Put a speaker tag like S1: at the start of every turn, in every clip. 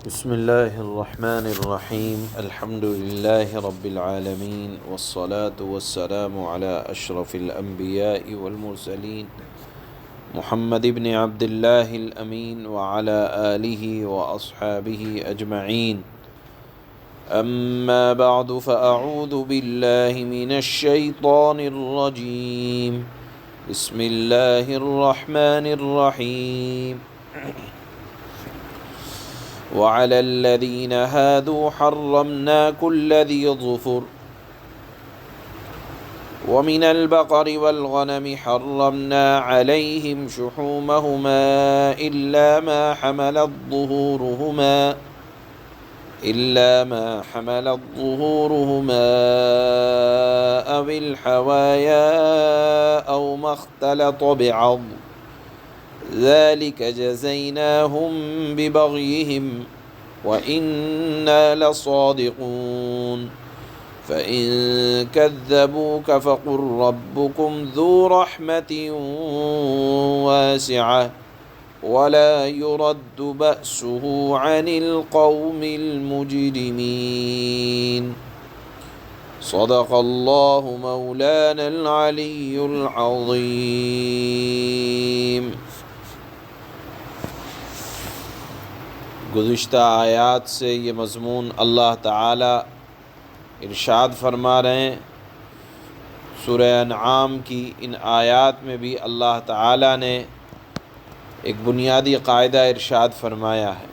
S1: بسم اللہ الرحمن الرحیم الحمد للہ رب العالمین والصلاة والسلام علی اشرف الانبیاء والمرسلین محمد بن عبد اللہ الامین وعلی آلہ واصحابہ اجمعین اما بعد فاعوذ باللہ من الشیطان الرجیم بسم اللہ الرحمن الرحیم وعلى الذين هادوا حرمنا كل ذي ظفر ومن البقر والغنم حرمنا عليهم شحومهما إلا ما حملت ظهورهما أو الحوايا أو ما اختلط بعض ذلك جزيناهم ببغيهم وإنا لصادقون فإن كذبوك فقل ربكم ذو رحمة واسعة ولا يرد بأسه عن القوم المجرمين صدق الله مولانا العلي العظيم۔ گزشتہ آیات سے یہ مضمون اللہ تعالی ارشاد فرما رہے ہیں۔ سورہ انعام کی ان آیات میں بھی اللہ تعالی نے ایک بنیادی قاعدہ ارشاد فرمایا ہے،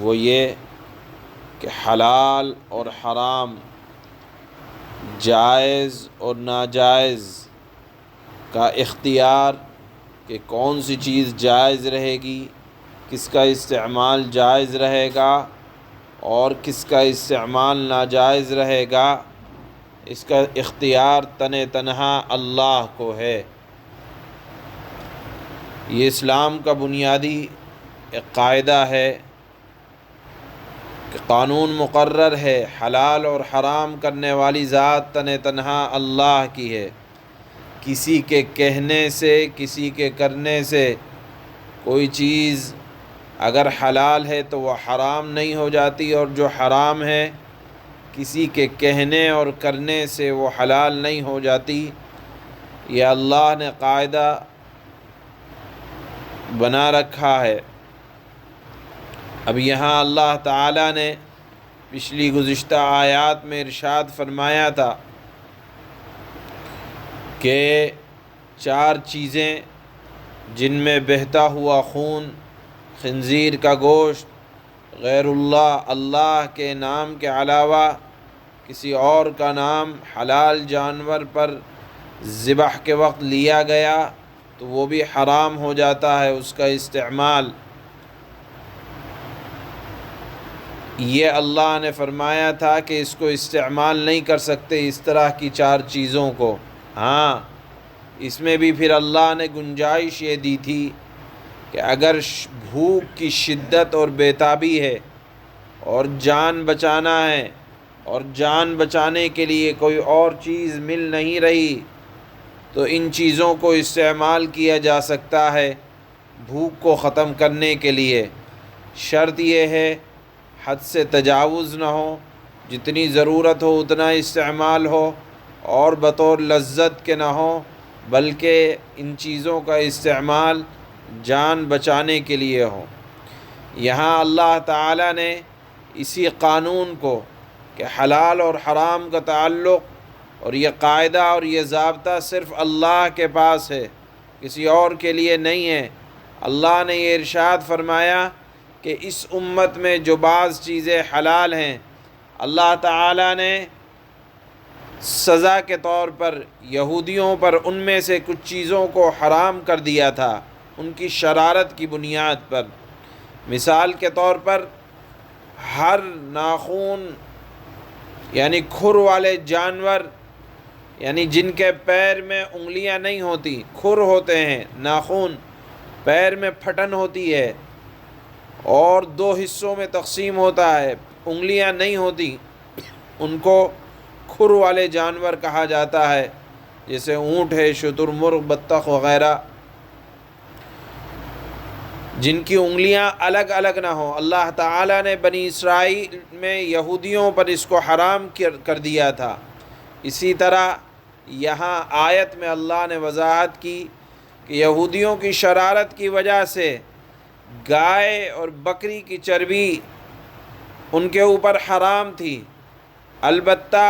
S1: وہ یہ کہ حلال اور حرام، جائز اور ناجائز کا اختیار کہ کون سی چیز جائز رہے گی، کس کا استعمال جائز رہے گا اور کس کا استعمال ناجائز رہے گا، اس کا اختیار تنہا اللہ کو ہے۔ یہ اسلام کا بنیادی ایک قاعدہ ہے کہ قانون مقرر ہے، حلال اور حرام کرنے والی ذات تنہا اللہ کی ہے۔ کسی کے کہنے سے، کسی کے کرنے سے کوئی چیز اگر حلال ہے تو وہ حرام نہیں ہو جاتی، اور جو حرام ہے کسی کے کہنے اور کرنے سے وہ حلال نہیں ہو جاتی۔ یہ اللہ نے قاعدہ بنا رکھا ہے۔ اب یہاں اللہ تعالیٰ نے پچھلی گزشتہ آیات میں ارشاد فرمایا تھا کہ 4 چیزیں جن میں بہتا ہوا خون، خنزیر کا گوشت، غیر اللہ کے نام کے علاوہ کسی اور کا نام حلال جانور پر ذبح کے وقت لیا گیا تو وہ بھی حرام ہو جاتا ہے اس کا استعمال۔ یہ اللہ نے فرمایا تھا کہ اس کو استعمال نہیں کر سکتے، اس طرح کی 4 چیزوں کو۔ ہاں، اس میں بھی پھر اللہ نے گنجائش یہ دی تھی کہ اگر بھوک کی شدت اور بیتابی ہے اور جان بچانا ہے، اور جان بچانے کے لیے کوئی اور چیز مل نہیں رہی، تو ان چیزوں کو استعمال کیا جا سکتا ہے بھوک کو ختم کرنے کے لیے۔ شرط یہ ہے حد سے تجاوز نہ ہو، جتنی ضرورت ہو اتنا استعمال ہو، اور بطور لذت کے نہ ہو، بلکہ ان چیزوں کا استعمال جان بچانے کے لیے ہو۔ یہاں اللہ تعالیٰ نے اسی قانون کو کہ حلال اور حرام کا تعلق اور یہ قاعدہ اور یہ ضابطہ صرف اللہ کے پاس ہے، کسی اور کے لیے نہیں ہے۔ اللہ نے یہ ارشاد فرمایا کہ اس امت میں جو بعض چیزیں حلال ہیں، اللہ تعالیٰ نے سزا کے طور پر یہودیوں پر ان میں سے کچھ چیزوں کو حرام کر دیا تھا، ان کی شرارت کی بنیاد پر۔ مثال کے طور پر ہر ناخون یعنی کھر والے جانور، یعنی جن کے پیر میں انگلیاں نہیں ہوتی، کھر ہوتے ہیں ناخون، پیر میں پھٹن ہوتی ہے اور 2 حصوں میں تقسیم ہوتا ہے، انگلیاں نہیں ہوتی، ان کو کھر والے جانور کہا جاتا ہے، جیسے اونٹ ہے، شتر مرغ، بطخ وغیرہ۔ جن کی انگلیاں الگ الگ نہ ہوں۔ اللہ تعالیٰ نے بنی اسرائیل میں یہودیوں پر اس کو حرام کر دیا تھا۔ اسی طرح یہاں آیت میں اللہ نے وضاحت کی کہ یہودیوں کی شرارت کی وجہ سے گائے اور بکری کی چربی ان کے اوپر حرام تھی، البتہ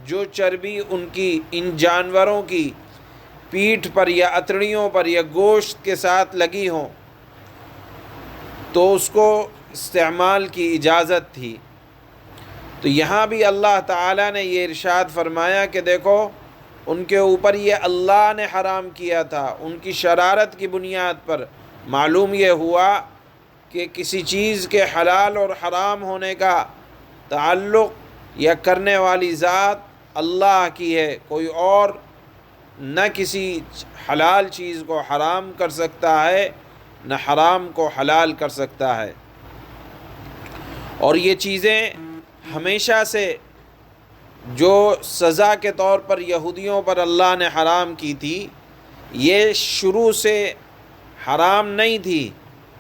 S1: جو چربی ان جانوروں کی پیٹھ پر یا اتڑیوں پر یا گوشت کے ساتھ لگی ہوں تو اس کو استعمال کی اجازت تھی۔ تو یہاں بھی اللہ تعالیٰ نے یہ ارشاد فرمایا کہ دیکھو ان کے اوپر یہ اللہ نے حرام کیا تھا، ان کی شرارت کی بنیاد پر۔ معلوم یہ ہوا کہ کسی چیز کے حلال اور حرام ہونے کا تعلق یا کرنے والی ذات اللہ کی ہے، کوئی اور نہ کسی حلال چیز کو حرام کر سکتا ہے نہ حرام کو حلال کر سکتا ہے۔ اور یہ چیزیں ہمیشہ سے جو سزا کے طور پر یہودیوں پر اللہ نے حرام کی تھی، یہ شروع سے حرام نہیں تھی،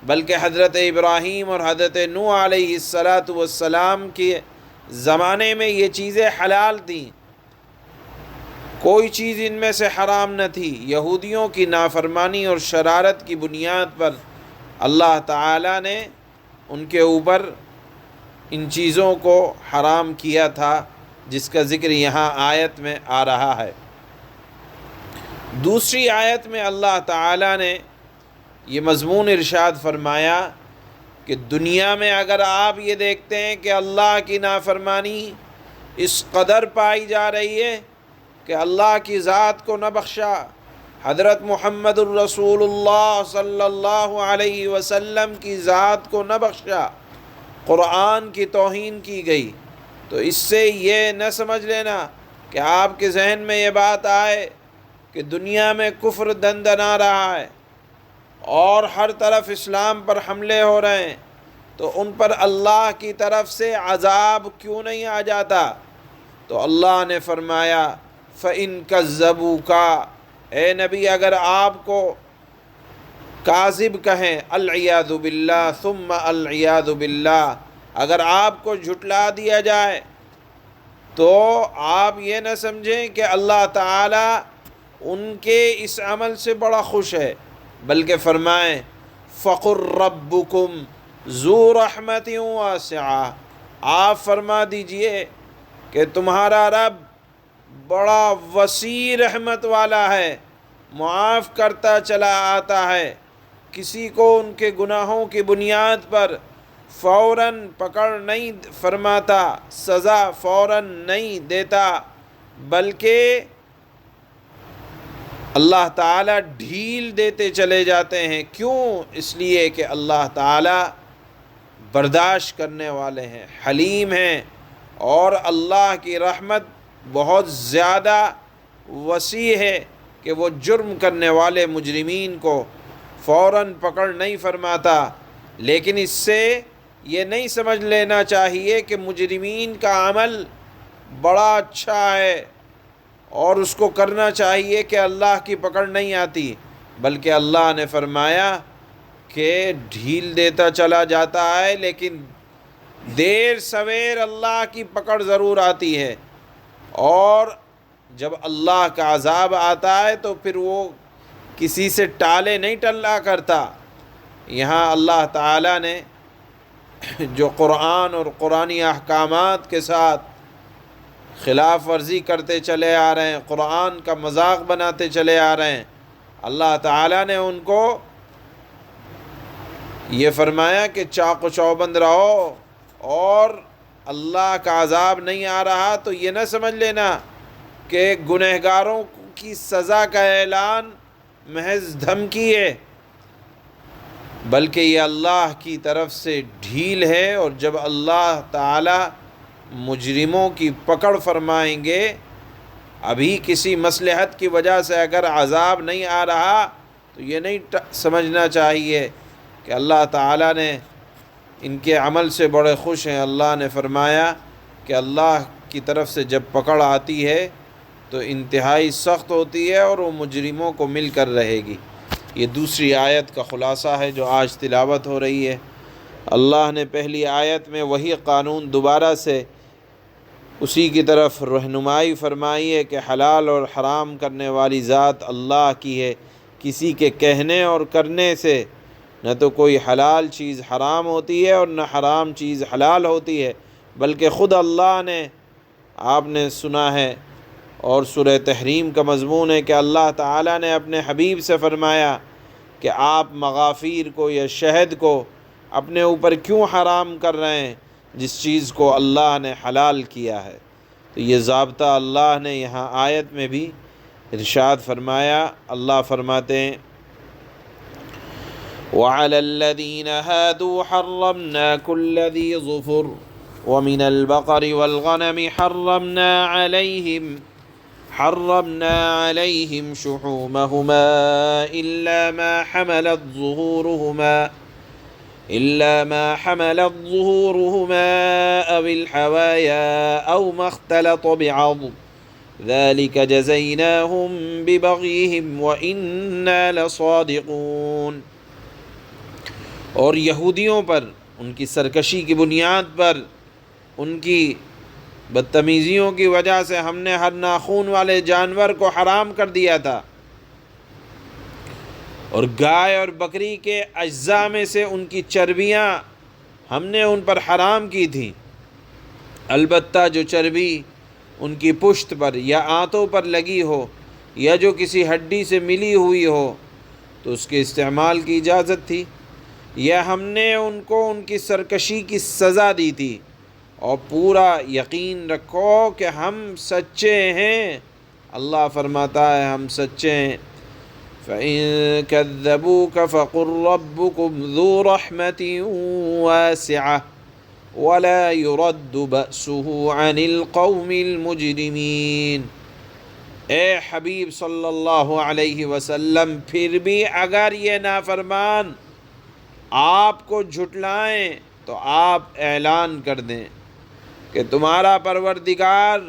S1: بلکہ حضرت ابراہیم اور حضرت نوح علیہ السلام کے زمانے میں یہ چیزیں حلال تھیں، کوئی چیز ان میں سے حرام نہ تھی۔ یہودیوں کی نافرمانی اور شرارت کی بنیاد پر اللہ تعالیٰ نے ان کے اوپر ان چیزوں کو حرام کیا تھا، جس کا ذکر یہاں آیت میں آ رہا ہے۔ دوسری آیت میں اللہ تعالیٰ نے یہ مضمون ارشاد فرمایا کہ دنیا میں اگر آپ یہ دیکھتے ہیں کہ اللہ کی نافرمانی اس قدر پائی جا رہی ہے کہ اللہ کی ذات کو نہ بخشا، حضرت محمد الرسول اللہ صلی اللہ علیہ وسلم کی ذات کو نہ بخشا، قرآن کی توہین کی گئی، تو اس سے یہ نہ سمجھ لینا کہ آپ کے ذہن میں یہ بات آئے کہ دنیا میں کفر دندنا رہا ہے اور ہر طرف اسلام پر حملے ہو رہے ہیں، تو ان پر اللہ کی طرف سے عذاب کیوں نہیں آ جاتا؟ تو اللہ نے فرمایا فَإِن كَذَّبُوكَ، اے نبی اگر آپ کو کاذب کہیں، العیاذ باللہ ثم العیاذ باللہ، اگر آپ کو جھٹلا دیا جائے تو آپ یہ نہ سمجھیں کہ اللہ تعالیٰ ان کے اس عمل سے بڑا خوش ہے، بلکہ فرمائیں فَقُلْ رَبُّكُمْ ذُو رَحْمَةٍ وَاسِعَةٍ، آپ فرما دیجئے کہ تمہارا رب بڑا وسیع رحمت والا ہے، معاف کرتا چلا آتا ہے، کسی کو ان کے گناہوں کی بنیاد پر فوراً پکڑ نہیں فرماتا، سزا فوراً نہیں دیتا، بلکہ اللہ تعالیٰ ڈھیل دیتے چلے جاتے ہیں۔ کیوں؟ اس لیے کہ اللہ تعالیٰ برداشت کرنے والے ہیں، حلیم ہیں، اور اللہ کی رحمت بہت زیادہ وسیع ہے کہ وہ جرم کرنے والے مجرمین کو فوراً پکڑ نہیں فرماتا۔ لیکن اس سے یہ نہیں سمجھ لینا چاہیے کہ مجرمین کا عمل بڑا اچھا ہے اور اس کو کرنا چاہیے کہ اللہ کی پکڑ نہیں آتی، بلکہ اللہ نے فرمایا کہ ڈھیل دیتا چلا جاتا ہے، لیکن دیر سویر اللہ کی پکڑ ضرور آتی ہے، اور جب اللہ کا عذاب آتا ہے تو پھر وہ کسی سے ٹالے نہیں ٹلا کرتا۔ یہاں اللہ تعالیٰ نے جو قرآن اور قرآنی احکامات کے ساتھ خلاف ورزی کرتے چلے آ رہے ہیں، قرآن کا مذاق بناتے چلے آ رہے ہیں، اللہ تعالیٰ نے ان کو یہ فرمایا کہ چاق و چوبند رہو، اور اللہ کا عذاب نہیں آ رہا تو یہ نہ سمجھ لینا کہ گنہگاروں کی سزا کا اعلان محض دھمکی ہے، بلکہ یہ اللہ کی طرف سے ڈھیل ہے، اور جب اللہ تعالی مجرموں کی پکڑ فرمائیں گے، ابھی کسی مصلحت کی وجہ سے اگر عذاب نہیں آ رہا تو یہ نہیں سمجھنا چاہیے کہ اللہ تعالیٰ نے ان کے عمل سے بڑے خوش ہیں۔ اللہ نے فرمایا کہ اللہ کی طرف سے جب پکڑ آتی ہے تو انتہائی سخت ہوتی ہے اور وہ مجرموں کو مل کر رہے گی۔ یہ دوسری آیت کا خلاصہ ہے جو آج تلاوت ہو رہی ہے۔ اللہ نے پہلی آیت میں وہی قانون دوبارہ سے اسی کی طرف رہنمائی فرمائی ہے کہ حلال اور حرام کرنے والی ذات اللہ کی ہے۔ کسی کے کہنے اور کرنے سے نہ تو کوئی حلال چیز حرام ہوتی ہے اور نہ حرام چیز حلال ہوتی ہے، بلکہ خود اللہ نے، آپ نے سنا ہے، اور سورہ تحریم کا مضمون ہے کہ اللہ تعالیٰ نے اپنے حبیب سے فرمایا کہ آپ مغافیر کو یا شہد کو اپنے اوپر کیوں حرام کر رہے ہیں جس چیز کو اللہ نے حلال کیا ہے۔ تو یہ ضابطہ اللہ نے یہاں آیت میں بھی ارشاد فرمایا۔ اللہ فرماتے ہیں وَعَلَى الَّذِينَ هَادُوا حَرَّمْنَا كُلَّ ذِي ظُفُرٍ وَمِنَ الْبَقَرِ وَالْغَنَمِ حَرَّمْنَا عَلَيْهِمْ شُحُومَهُمَا إِلَّا مَا حَمَلَتْ ظُهُورُهُمَا أَوِ الْحَوَايَا أَوْ مَا اخْتَلَطَ بِعَظْمٍ ذَلِكَ جَزَيْنَاهُمْ بِبَغْيِهِمْ وَإِنَّا لَصَادِقُونَ۔ اور یہودیوں پر ان کی سرکشی کی بنیاد پر، ان کی بدتمیزیوں کی وجہ سے ہم نے ہر ناخون والے جانور کو حرام کر دیا تھا، اور گائے اور بکری کے اجزاء میں سے ان کی چربیاں ہم نے ان پر حرام کی تھیں۔ البتہ جو چربی ان کی پشت پر یا آنتوں پر لگی ہو یا جو کسی ہڈی سے ملی ہوئی ہو تو اس کے استعمال کی اجازت تھی، یا ہم نے ان کو ان کی سرکشی کی سزا دی تھی۔ اور پورا یقین رکھو کہ ہم سچے ہیں، اللہ فرماتا ہے ہم سچے ہیں۔ فَإِن كَذَّبُوكَ فَقُلْ رَبُّكُمْ ذُو رَحْمَةٍ وَاسِعَةٍ وَلَا يُرَدُّ بَأْسُهُ عَنِ الْقَوْمِ الْمُجْرِمِينَ۔ اے حبیب صلی اللہ علیہ وسلم، پھر بھی اگر یہ نافرمان آپ کو جھٹلائیں تو آپ اعلان کر دیں کہ تمہارا پروردگار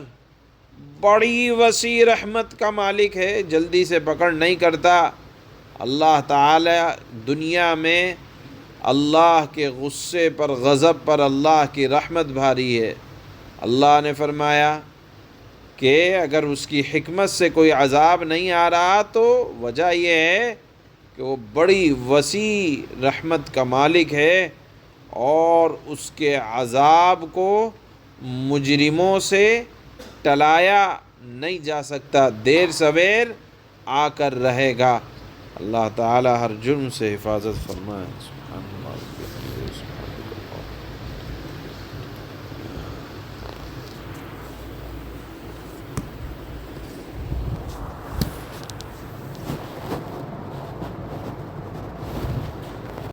S1: بڑی وسیع رحمت کا مالک ہے، جلدی سے پکڑ نہیں کرتا۔ اللہ تعالی دنیا میں اللہ کے غصے پر، غضب پر اللہ کی رحمت بھاری ہے۔ اللہ نے فرمایا کہ اگر اس کی حکمت سے کوئی عذاب نہیں آ رہا تو وجہ یہ ہے کہ وہ بڑی وسیع رحمت کا مالک ہے، اور اس کے عذاب کو مجرموں سے ٹلایا نہیں جا سکتا، دیر سویر آ کر رہے گا۔ اللہ تعالی ہر جرم سے حفاظت فرمائے۔